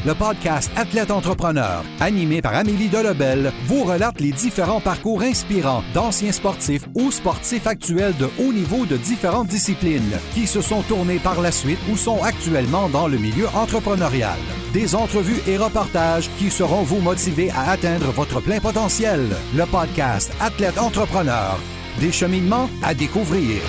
le podcast Athlète Entrepreneur, animé par Amélie Delebel, vous relate les différents parcours inspirants d'anciens sportifs ou sportifs actuels de haut niveau de différentes disciplines qui se sont tournés par la suite ou sont actuellement dans le milieu entrepreneurial. Des entrevues et reportages qui sauront vous motiver à atteindre votre plein potentiel. Le podcast Athlète Entrepreneur, des cheminements à découvrir.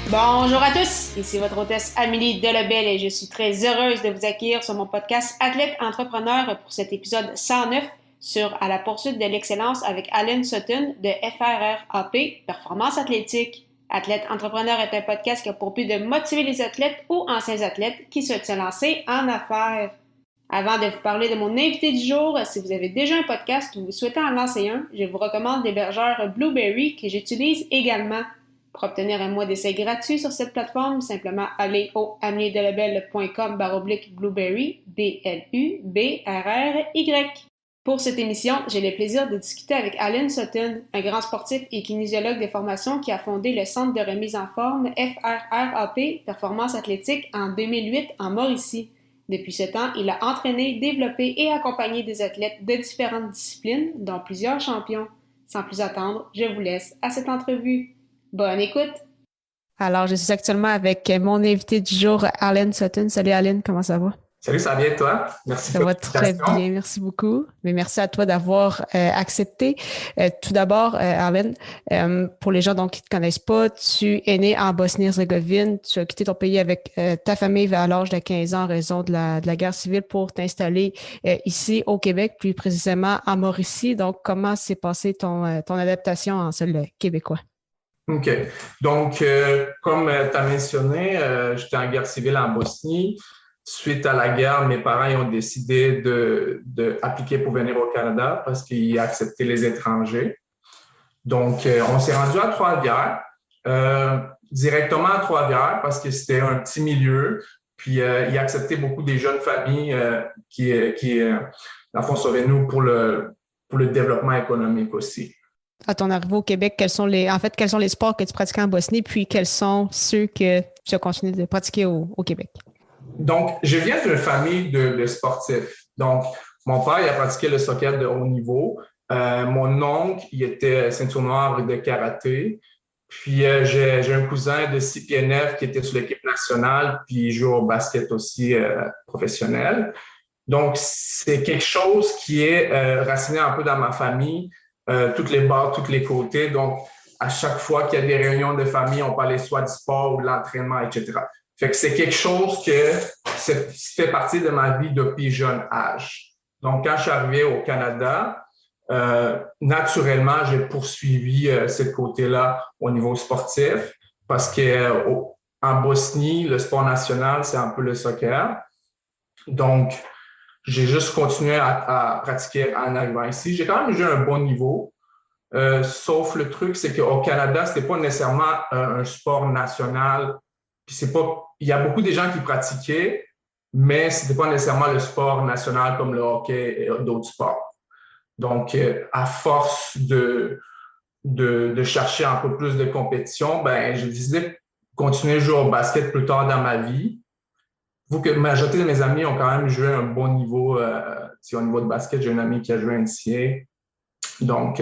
Bonjour à tous, ici votre hôtesse Amélie Delebel et je suis très heureuse de vous accueillir sur mon podcast Athlète Entrepreneur pour cet épisode 109 sur À la poursuite de l'excellence avec Allen Sutton de FRRAP, Performance athlétique. Athlète Entrepreneur est un podcast qui a pour but de motiver les athlètes ou anciens athlètes qui souhaitent se lancer en affaires. Avant de vous parler de mon invité du jour, si vous avez déjà un podcast ou vous souhaitez en lancer un, je vous recommande l'hébergeur Blubrry que j'utilise également. Pour obtenir un mois d'essai gratuit sur cette plateforme, simplement allez au ameliedelebel.com/Blubrry, BLUBRRY. Pour cette émission, j'ai le plaisir de discuter avec Allen Sutton, un grand sportif et kinésiologue de formation qui a fondé le Centre de remise en forme FRRAP, Performance athlétique, en 2008 en Mauricie. Depuis ce temps, il a entraîné, développé et accompagné des athlètes de différentes disciplines, dont plusieurs champions. Sans plus attendre, je vous laisse à cette entrevue. Bonne écoute! Alors, je suis actuellement avec mon invité du jour, Allen Sutton. Salut Allen, comment ça va? Salut, ça va bien toi? Merci pour l'invitation. Ça va très bien, merci beaucoup. Mais merci à toi d'avoir accepté. Tout d'abord, Allen, pour les gens donc, qui ne te connaissent pas, tu es né en Bosnie-Herzégovine. Tu as quitté ton pays avec ta famille vers l'âge de 15 ans en raison de la guerre civile pour t'installer ici au Québec, plus précisément en Mauricie. Donc, comment s'est passée ton adaptation en sol québécois? OK. Donc, comme tu as mentionné, j'étais en guerre civile en Bosnie. Suite à la guerre, mes parents ont décidé d'appliquer pour venir au Canada parce qu'ils acceptaient les étrangers. Donc, on s'est rendu à Trois-Rivières, directement à Trois-Rivières parce que c'était un petit milieu. Puis, ils acceptaient beaucoup des jeunes familles qui dans le fond, sauvaient nous pour le développement économique aussi. À ton arrivée au Québec, quels sont les sports que tu pratiquais en Bosnie, puis quels sont ceux que tu as continué de pratiquer au Québec? Donc, je viens d'une famille de sportifs. Donc, mon père, il a pratiqué le soccer de haut niveau. Mon oncle, il était ceinture noire de karaté. Puis, j'ai un cousin de 6 pieds 9 qui était sur l'équipe nationale, puis il joue au basket aussi professionnel. Donc, c'est quelque chose qui est raciné un peu dans ma famille. Toutes les bords, tous les côtés. Donc, à chaque fois qu'il y a des réunions de famille, on parlait soit du sport ou de l'entraînement, etc. Fait que c'est quelque chose que fait partie de ma vie depuis jeune âge. Donc, quand je suis arrivé au Canada, naturellement, j'ai poursuivi ce côté-là au niveau sportif parce que en Bosnie, le sport national, c'est un peu le soccer. Donc, j'ai juste continué à pratiquer en arrivant ici. J'ai quand même eu un bon niveau, sauf le truc, c'est qu'au Canada, c'était pas nécessairement un sport national. Puis il y a beaucoup de gens qui pratiquaient, mais c'était pas nécessairement le sport national comme le hockey et d'autres sports. Donc, à force de chercher un peu plus de compétition, ben j'ai décidé de continuer à jouer au basket plus tard dans ma vie. Vous que la majorité de mes amis ont quand même joué à un bon niveau au niveau de basket. J'ai un ami qui a joué NCAA. Donc,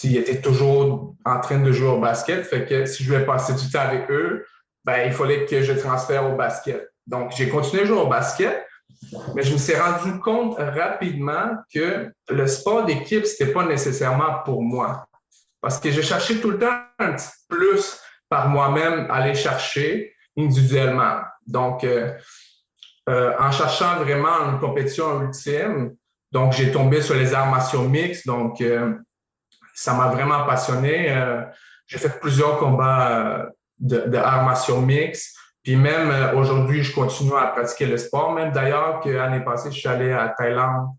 il était toujours en train de jouer au basket. Fait que si je voulais passer du temps avec eux, ben, il fallait que je transfère au basket. Donc, j'ai continué à jouer au basket, mais je me suis rendu compte rapidement que le sport d'équipe, c'était pas nécessairement pour moi. Parce que j'ai cherché tout le temps un petit plus par moi-même à aller chercher individuellement. Donc, en cherchant vraiment une compétition ultime, donc j'ai tombé sur les arts martiaux mixtes. Donc, ça m'a vraiment passionné. J'ai fait plusieurs combats de arts martiaux mixtes. Puis même aujourd'hui, je continue à pratiquer le sport. Même d'ailleurs, l'année passée, je suis allé à Thaïlande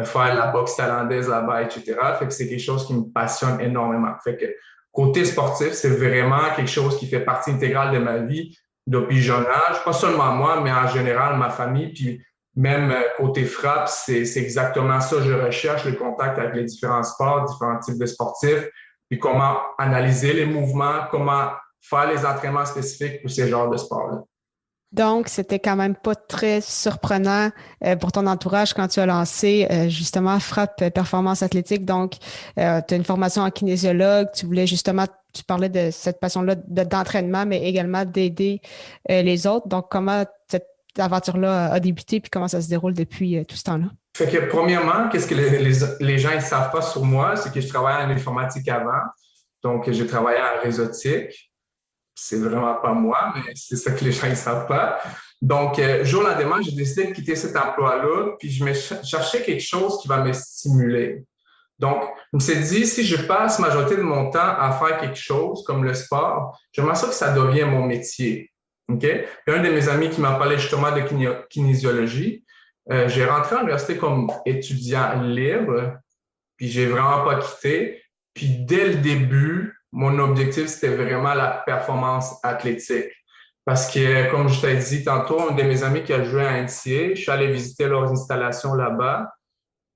faire la boxe thaïlandaise là-bas, etc. Fait que c'est quelque chose qui me passionne énormément. Fait que côté sportif, c'est vraiment quelque chose qui fait partie intégrale de ma vie depuis jeune âge. Pas seulement moi, mais en général, ma famille. Puis même côté frappe, c'est exactement ça. Je recherche le contact avec les différents sports, différents types de sportifs. puis comment analyser les mouvements, comment faire les entraînements spécifiques pour ces genres de sports-là. Donc, c'était quand même pas très surprenant pour ton entourage quand tu as lancé justement Frappe Performance Athlétique. Donc, tu as une formation en kinésiologue, tu voulais justement, tu parlais de cette passion-là d'entraînement, mais également d'aider les autres. Donc, comment cette aventure-là a débuté puis comment ça se déroule depuis tout ce temps-là? Fait que premièrement, qu'est-ce que les gens ne savent pas sur moi, c'est que je travaillais en informatique avant. Donc, j'ai travaillé en réseautique. C'est vraiment pas moi, mais c'est ça que les gens ne savent pas. Donc, jour au lendemain, j'ai décidé de quitter cet emploi-là, puis je me cherchais quelque chose qui va me stimuler. Donc, je me suis dit, si je passe la majorité de mon temps à faire quelque chose comme le sport, j'aimerais ça que ça devienne mon métier. OK? Puis un de mes amis qui m'a parlé justement de kinésiologie, j'ai rentré à l'université comme étudiant libre, puis j'ai vraiment pas quitté. Puis dès le début, mon objectif, c'était vraiment la performance athlétique. Parce que, comme je t'ai dit tantôt, un de mes amis qui a joué à NCA, je suis allé visiter leurs installations là-bas,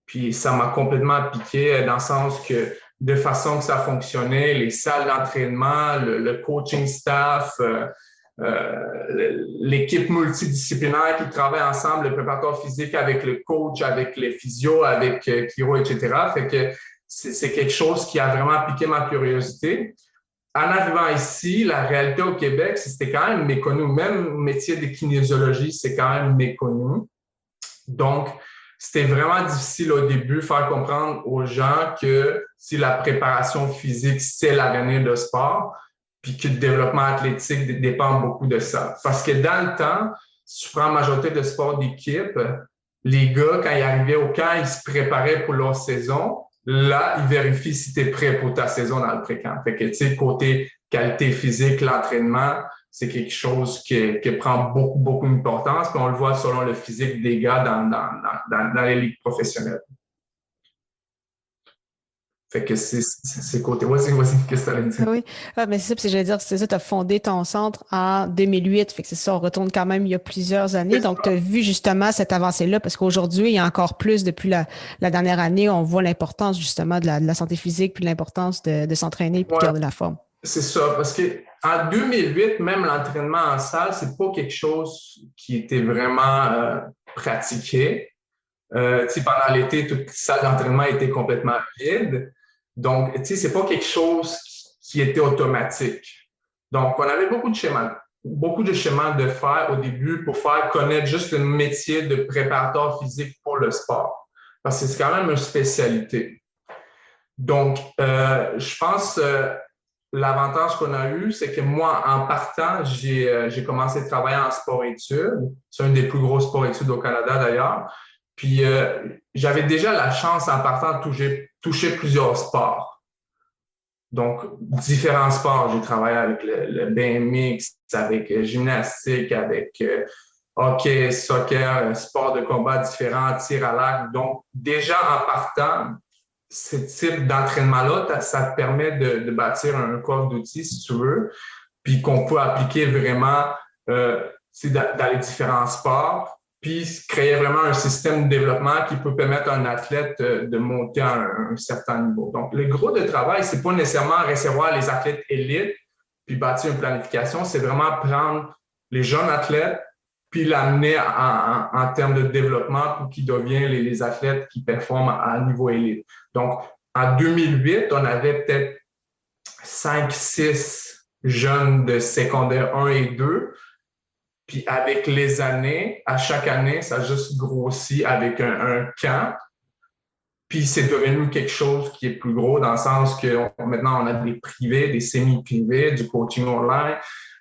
puis ça m'a complètement piqué dans le sens que de façon que ça fonctionnait, les salles d'entraînement, le coaching staff, l'équipe multidisciplinaire qui travaille ensemble, le préparateur physique avec le coach, avec les physios, avec chiro, etc. Fait que c'est quelque chose qui a vraiment piqué ma curiosité. En arrivant ici, la réalité au Québec, c'était quand même méconnu. Même le métier de kinésiologie, c'est quand même méconnu. Donc, c'était vraiment difficile au début de faire comprendre aux gens que si la préparation physique, c'est l'avenir de sport, puis que le développement athlétique dépend beaucoup de ça. Parce que dans le temps, si tu prends la majorité de sports d'équipe, les gars, quand ils arrivaient au camp, ils se préparaient pour leur saison. Là, ils vérifient si tu es prêt pour ta saison dans le pré-camp. Fait que, tu sais, côté qualité physique, l'entraînement, c'est quelque chose qui prend beaucoup d'importance. Puis on le voit selon le physique des gars dans les ligues professionnelles. Fait que c'est côté. Vas-y, qu'est-ce que tu allais dire? Oui, mais c'est ça, puis j'allais dire, c'est ça, tu as fondé ton centre en 2008, fait que c'est ça, on retourne quand même il y a plusieurs années, donc tu as vu justement cette avancée-là, parce qu'aujourd'hui, il y a encore plus, depuis la dernière année, on voit l'importance justement de la santé physique, puis l'importance de s'entraîner, puis de garder la forme. C'est ça, parce qu'en 2008, même l'entraînement en salle, c'est pas quelque chose qui était vraiment pratiqué. Pendant l'été, toute salle d'entraînement était complètement vide. Donc, c'est pas quelque chose qui était automatique. Donc, on avait beaucoup de schémas de faire au début pour faire connaître juste le métier de préparateur physique pour le sport. Parce que c'est quand même une spécialité. Donc, je pense l'avantage qu'on a eu, c'est que moi, en partant, j'ai commencé à travailler en sport-études. C'est un des plus gros sports-études au Canada, d'ailleurs. Puis, j'avais déjà la chance, en partant, de toucher plusieurs sports. Donc, différents sports. J'ai travaillé avec le BMX, avec gymnastique, avec hockey, soccer, sport de combat différents, tir à l'arc. Donc, déjà, en partant, ce type d'entraînement-là, ça te permet de bâtir un coffre d'outils, si tu veux, puis qu'on peut appliquer vraiment dans les différents sports. Puis créer vraiment un système de développement qui peut permettre à un athlète de monter à un certain niveau. Donc, le gros de travail, c'est pas nécessairement recevoir les athlètes élites puis bâtir une planification, c'est vraiment prendre les jeunes athlètes puis l'amener en termes de développement pour qu'ils deviennent les athlètes qui performent à niveau élite. Donc, en 2008, on avait peut-être 5-6 jeunes de secondaire 1 et 2. Puis avec les années, à chaque année, ça a juste grossi avec un camp. Puis c'est devenu quelque chose qui est plus gros dans le sens que maintenant, on a des privés, des semi-privés, du coaching online,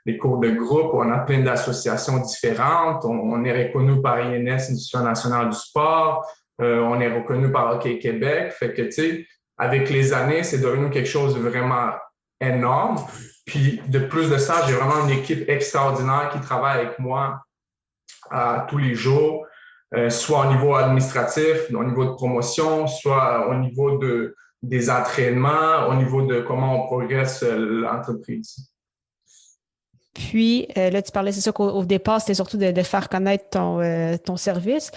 des cours de groupe. On a plein d'associations différentes. On est reconnu par INS, Institution nationale du sport. On est reconnu par Hockey Québec. Fait que, tu sais, avec les années, c'est devenu quelque chose de vraiment énorme. Puis, de plus de ça, j'ai vraiment une équipe extraordinaire qui travaille avec moi tous les jours, soit au niveau administratif, au niveau de promotion, soit au niveau des entraînements, au niveau de comment on progresse l'entreprise. Puis, là, tu parlais, c'est ça qu'au départ, c'était surtout de faire connaître ton service.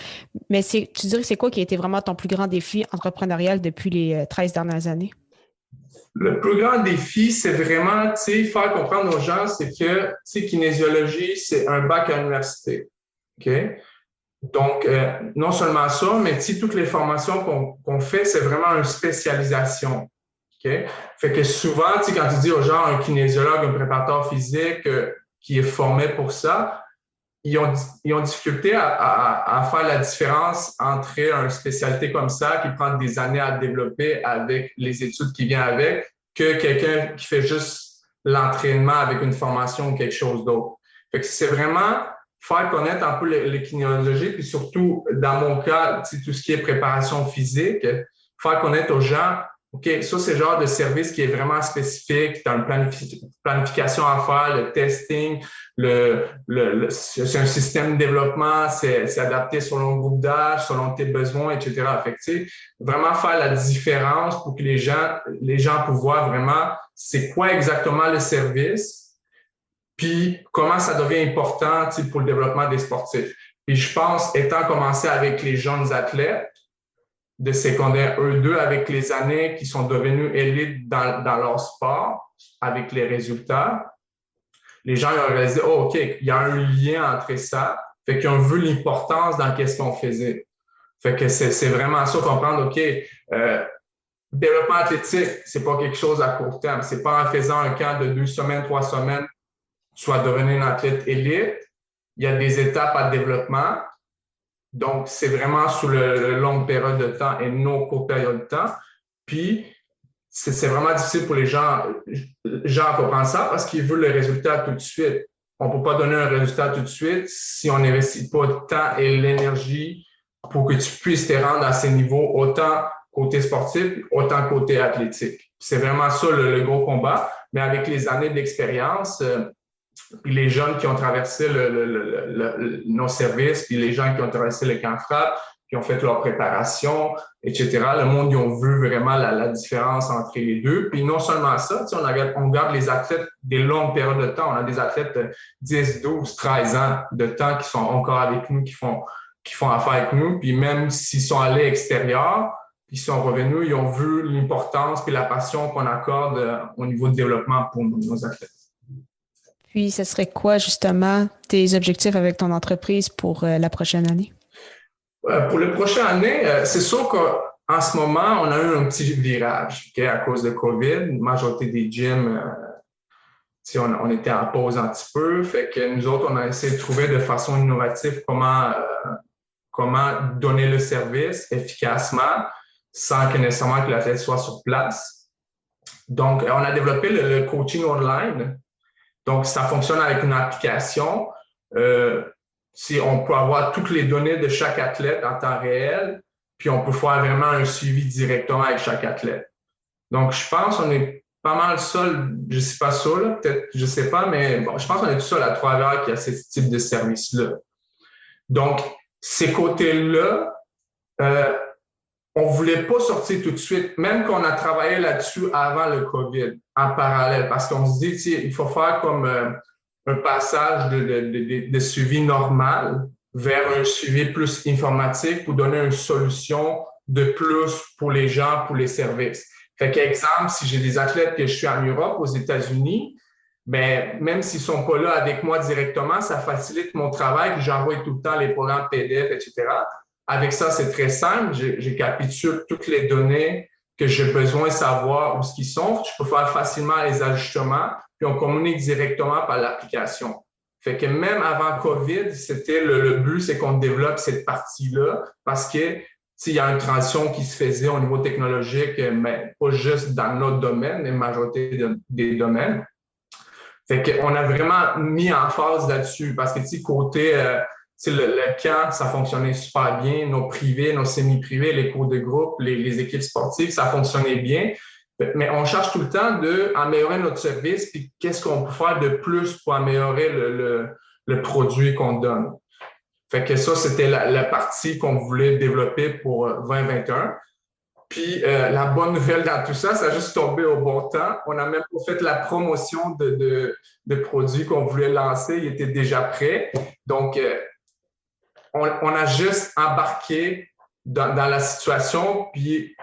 Mais tu dirais que c'est quoi qui a été vraiment ton plus grand défi entrepreneurial depuis les 13 dernières années? Le plus grand défi, c'est vraiment, faire comprendre aux gens, c'est que, kinésiologie, c'est un bac à l'université. OK? Donc, non seulement ça, mais toutes les formations qu'on fait, c'est vraiment une spécialisation. OK? Fait que souvent, quand tu dis aux gens un kinésiologue, un préparateur physique qui est formé pour ça, ils ont difficulté à faire la différence entre une spécialité comme ça qui prend des années à développer avec les études qui viennent avec que quelqu'un qui fait juste l'entraînement avec une formation ou quelque chose d'autre. Fait que c'est vraiment faire connaître un peu les kinésiologies, puis surtout, dans mon cas, tout ce qui est préparation physique, faire connaître aux gens, OK, ça, c'est le genre de service qui est vraiment spécifique. Tu as une planification à faire, le testing, c'est un système de développement, c'est adapté selon le groupe d'âge, selon tes besoins, etc. Fait que, vraiment faire la différence pour que les gens puissent voir vraiment c'est quoi exactement le service, puis comment ça devient important pour le développement des sportifs. Puis je pense, étant commencé avec les jeunes athlètes, de secondaire 1-2 avec les années qui sont devenus élites dans leur sport, avec les résultats, les gens ont réalisé, oh, OK, il y a un lien entre ça, fait qu'ils ont vu l'importance dans qu'est-ce qu'on faisait. Fait que c'est vraiment ça, comprendre, OK, développement athlétique, c'est pas quelque chose à court terme. C'est pas en faisant un camp de 2 semaines, 3 semaines, tu vas devenir un athlète élite. Il y a des étapes à développement. Donc, c'est vraiment sur le longue période de temps et non courte période de temps. Puis, c'est vraiment difficile pour les gens à comprendre ça parce qu'ils veulent le résultat tout de suite. On ne peut pas donner un résultat tout de suite si on n'investit pas le temps et l'énergie pour que tu puisses te rendre à ces niveaux, autant côté sportif, autant côté athlétique. C'est vraiment ça le gros combat. Mais avec les années d'expérience, puis les jeunes qui ont traversé nos services, puis les gens qui ont traversé le camp frappe, qui ont fait leur préparation, etc. Le monde, ils ont vu vraiment la différence entre les deux. Puis non seulement ça, on garde les athlètes des longues périodes de temps. On a des athlètes de 10, 12, 13 ans de temps qui sont encore avec nous, qui font affaire avec nous. Puis même s'ils sont allés extérieurs, puis ils sont revenus, ils ont vu l'importance et la passion qu'on accorde au niveau de développement pour nos athlètes. Puis, ce serait quoi, justement, tes objectifs avec ton entreprise pour la prochaine année? Pour la prochaine année, c'est sûr qu'en ce moment, on a eu un petit virage à cause de COVID. La majorité des gyms, on était en pause un petit peu. Fait que nous autres, on a essayé de trouver de façon innovative comment donner le service efficacement sans que nécessairement que l'athlète soit sur place. Donc, on a développé le coaching online. Donc, ça fonctionne avec une application. On peut avoir toutes les données de chaque athlète en temps réel, puis on peut faire vraiment un suivi directement avec chaque athlète. Donc, je pense qu'on est pas mal seul, je ne sais pas ça, là, peut-être, je ne sais pas, mais bon, je pense qu'on est tout seul à Trois-Rivières qui a ce type de service-là. Donc, ces côtés-là, on ne voulait pas sortir tout de suite, même qu'on a travaillé là-dessus avant le COVID, en parallèle, parce qu'on se dit, il faut faire comme un passage de suivi normal vers un suivi plus informatique pour donner une solution de plus pour les gens, pour les services. Fait qu'exemple, si j'ai des athlètes que je suis en Europe, aux États-Unis, ben, même s'ils ne sont pas là avec moi directement, ça facilite mon travail, puis j'envoie tout le temps les programmes PDF, etc. Avec ça, c'est très simple. J'ai capturé toutes les données que j'ai besoin de savoir où ils sont. Je peux faire facilement les ajustements, puis on communique directement par l'application. Fait que même avant COVID, c'était le but, c'est qu'on développe cette partie-là parce que il y a une transition qui se faisait au niveau technologique, mais pas juste dans notre domaine, mais la majorité des domaines. Fait qu'on a vraiment mis en phase là-dessus parce que côté le camp, ça fonctionnait super bien. Nos privés, nos semi-privés, les cours de groupe, les équipes sportives, ça fonctionnait bien. Mais on cherche tout le temps d'améliorer notre service puis qu'est-ce qu'on peut faire de plus pour améliorer le produit qu'on donne. Fait que ça, c'était la partie qu'on voulait développer pour 2021. Puis la bonne nouvelle dans tout ça, ça a juste tombé au bon temps. On n'a même pas fait la promotion de produits qu'on voulait lancer. Il était déjà prêt. Donc, on a juste embarqué dans la situation, puis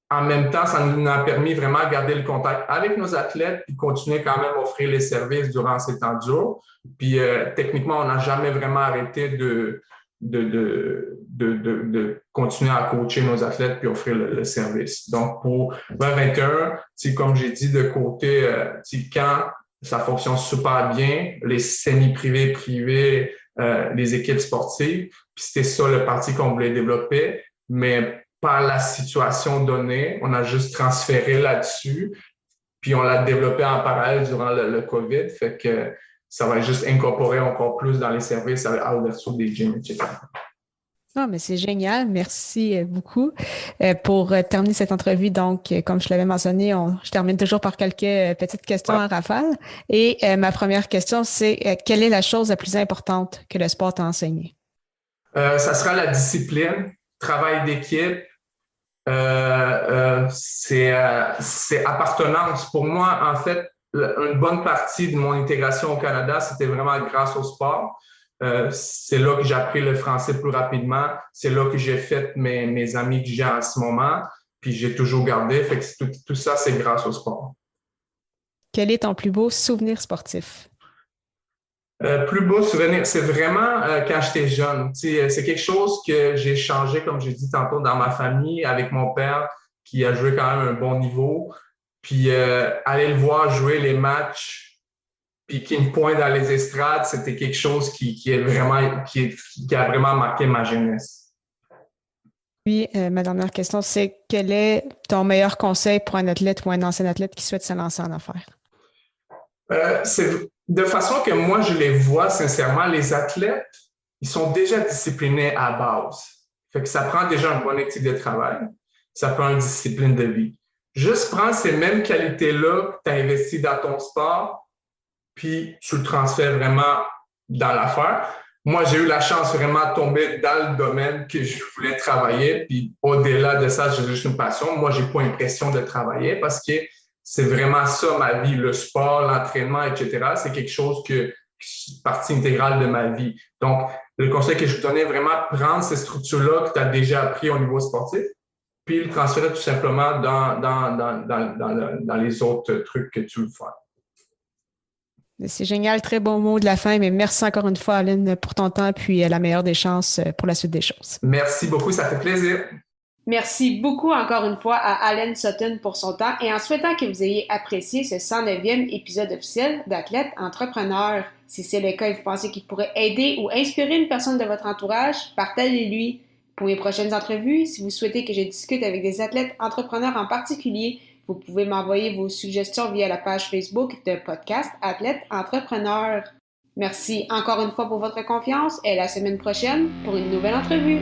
en même temps, ça nous a permis vraiment de garder le contact avec nos athlètes puis continuer quand même à offrir les services durant ces temps durs. Puis techniquement, on n'a jamais vraiment arrêté de continuer à coacher nos athlètes puis offrir le service. Donc, pour 2021, comme j'ai dit, de côté, quand ça fonctionne super bien, les semi-privés, privés, les équipes sportives, puis c'était ça le parti qu'on voulait développer, mais par la situation donnée, on a juste transféré là-dessus, puis on l'a développé en parallèle durant le COVID, fait que ça va juste incorporer encore plus dans les services à l'ouverture des gyms, etc. Ah, mais c'est génial. Merci beaucoup. Pour terminer cette entrevue, donc, comme je l'avais mentionné, je termine toujours par quelques petites questions en rafale. Et ma première question, c'est quelle est la chose la plus importante que le sport t'a enseigné? Ça sera la discipline, travail d'équipe. C'est appartenance. Pour moi, en fait, une bonne partie de mon intégration au Canada, c'était vraiment grâce au sport. C'est là que j'ai appris le français plus rapidement. C'est là que j'ai fait mes amis que j'ai en ce moment. Puis j'ai toujours gardé. Fait que tout ça, c'est grâce au sport. Quel est ton plus beau souvenir sportif? Plus beau souvenir, c'est vraiment quand j'étais jeune. C'est quelque chose que j'ai changé, comme j'ai dit tantôt, dans ma famille, avec mon père, qui a joué quand même un bon niveau. Puis aller le voir jouer les matchs, puis qu'il me pointe dans les estrades, c'était quelque chose qui a vraiment marqué ma jeunesse. Puis, ma dernière question, c'est quel est ton meilleur conseil pour un athlète ou un ancien athlète qui souhaite se lancer en affaires? C'est de façon que moi, je les vois sincèrement, les athlètes, ils sont déjà disciplinés à base. Fait que ça prend déjà une bonne éthique de travail, ça prend une discipline de vie. Juste prends ces mêmes qualités-là que tu as investies dans ton sport, puis tu le transfères vraiment dans l'affaire. Moi, j'ai eu la chance vraiment de tomber dans le domaine que je voulais travailler, puis au-delà de ça, j'ai juste une passion. Moi, j'ai pas l'impression de travailler parce que c'est vraiment ça ma vie, le sport, l'entraînement, etc. C'est quelque chose qui est partie intégrale de ma vie. Donc, le conseil que je vous donnais, vraiment prendre ces structures-là que tu as déjà appris au niveau sportif, puis le transférer tout simplement dans les autres trucs que tu veux faire. C'est génial, très bon mot de la fin, mais merci encore une fois, Aline, pour ton temps, puis la meilleure des chances pour la suite des choses. Merci beaucoup, ça fait plaisir. Merci beaucoup encore une fois à Allen Sutton pour son temps et en souhaitant que vous ayez apprécié ce 109e épisode officiel d'Athlète Entrepreneur. Si c'est le cas et vous pensez qu'il pourrait aider ou inspirer une personne de votre entourage, partagez-lui. Pour les prochaines entrevues, si vous souhaitez que je discute avec des athlètes entrepreneurs en particulier, vous pouvez m'envoyer vos suggestions via la page Facebook de podcast Athlète Entrepreneur. Merci encore une fois pour votre confiance et à la semaine prochaine pour une nouvelle entrevue.